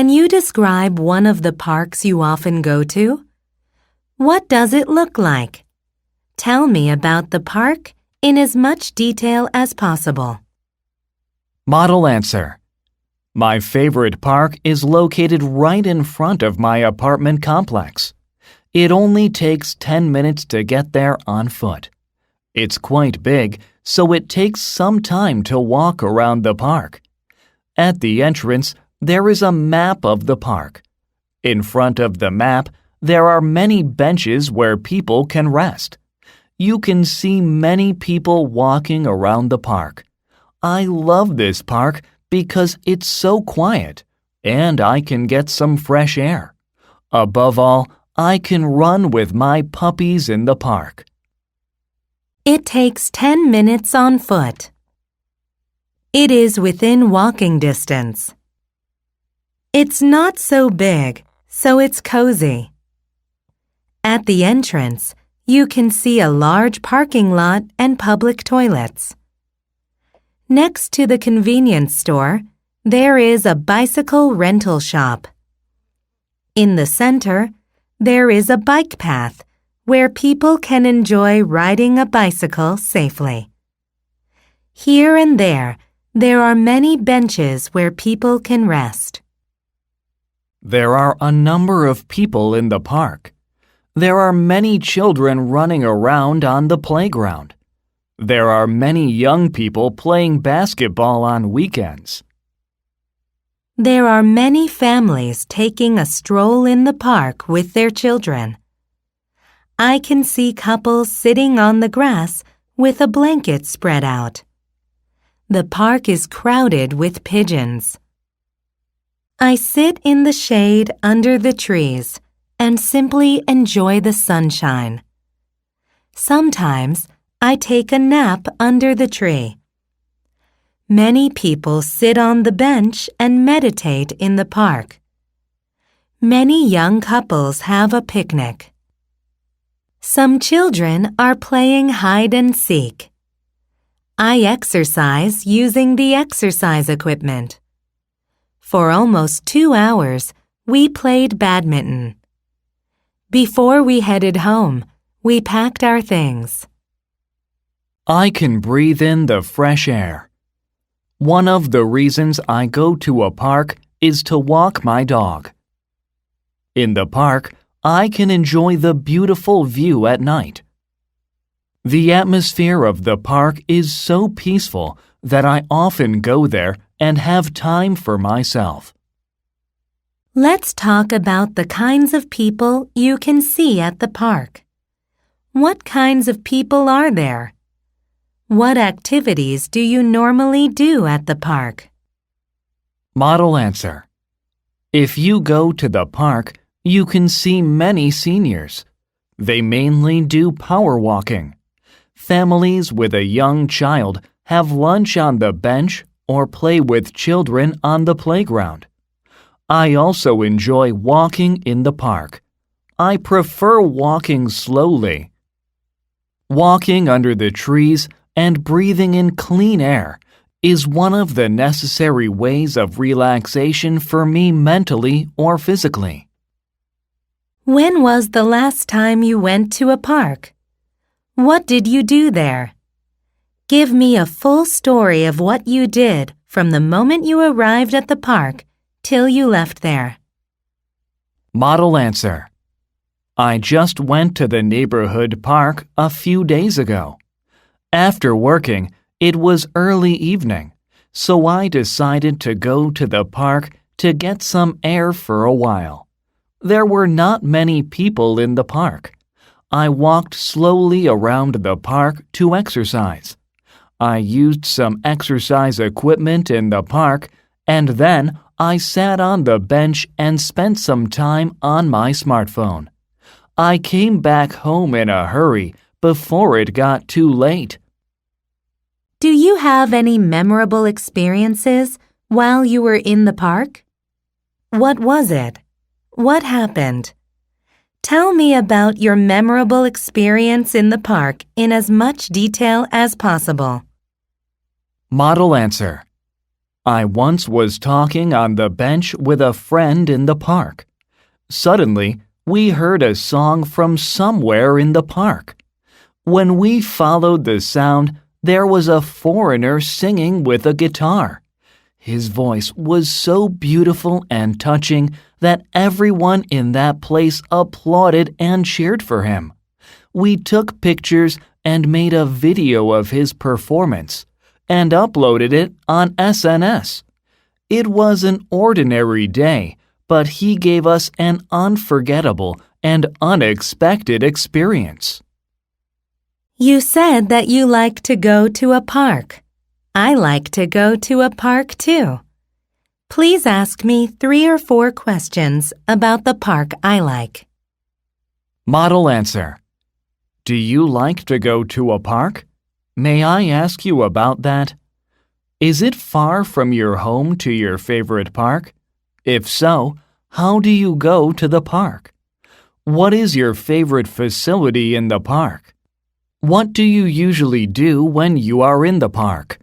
Can you describe one of the parks you often go to? What does it look like? Tell me about the park in as much detail as possible. Model answer. My favorite park is located right in front of my apartment complex. It only takes 10 minutes to get there on foot. It's quite big, so it takes some time to walk around the park. At the entrance, there is a map of the park. In front of the map, there are many benches where people can rest. You can see many people walking around the park. I love this park because it's so quiet, and I can get some fresh air. Above all, I can run with my puppies in the park. It takes 10 minutes on foot. It is within walking distance. It's not so big, so it's cozy. At the entrance, you can see a large parking lot and public toilets. Next to the convenience store, there is a bicycle rental shop. In the center, there is a bike path where people can enjoy riding a bicycle safely. Here and there are many benches where people can rest. There are a number of people in the park. There are many children running around on the playground. There are many young people playing basketball on weekends. There are many families taking a stroll in the park with their children. I can see couples sitting on the grass with a blanket spread out. The park is crowded with pigeons. I sit in the shade under the trees and simply enjoy the sunshine. Sometimes I take a nap under the tree. Many people sit on the bench and meditate in the park. Many young couples have a picnic. Some children are playing hide and seek. I exercise using the exercise equipment. For almost 2 hours, we played badminton. Before we headed home, we packed our things. I can breathe in the fresh air. One of the reasons I go to a park is to walk my dog. In the park, I can enjoy the beautiful view at night. The atmosphere of the park is so peaceful that I often go there and have time for myself. Let's talk about the kinds of people you can see at the park. What kinds of people are there? What activities do you normally do at the park? Model answer. If you go to the park, you can see many seniors. They mainly do power walking. Families with a young child have lunch on the bench or play with children on the playground. I also enjoy walking in the park. I prefer walking slowly. Walking under the trees and breathing in clean air is one of the necessary ways of relaxation for me mentally or physically. When was the last time you went to a park? What did you do there? Give me a full story of what you did from the moment you arrived at the park till you left there. Model answer. I just went to the neighborhood park a few days ago. After working, it was early evening, so I decided to go to the park to get some air for a while. There were not many people in the park. I walked slowly around the park to exercise. I used some exercise equipment in the park, and then I sat on the bench and spent some time on my smartphone. I came back home in a hurry before it got too late. Do you have any memorable experiences while you were in the park? What was it? What happened? Tell me about your memorable experience in the park in as much detail as possible. Model answer. I once was talking on the bench with a friend in the park. Suddenly, we heard a song from somewhere in the park. When we followed the sound, there was a foreigner singing with a guitar. His voice was so beautiful and touching that everyone in that place applauded and cheered for him. We took pictures and made a video of his performance and uploaded it on SNS. It was an ordinary day, but he gave us an unforgettable and unexpected experience. You said that you like to go to a park. I like to go to a park too. Please ask me 3 or 4 questions about the park I like. Model answer. Do you like to go to a park? May I ask you about that? Is it far from your home to your favorite park? If so, how do you go to the park? What is your favorite facility in the park? What do you usually do when you are in the park?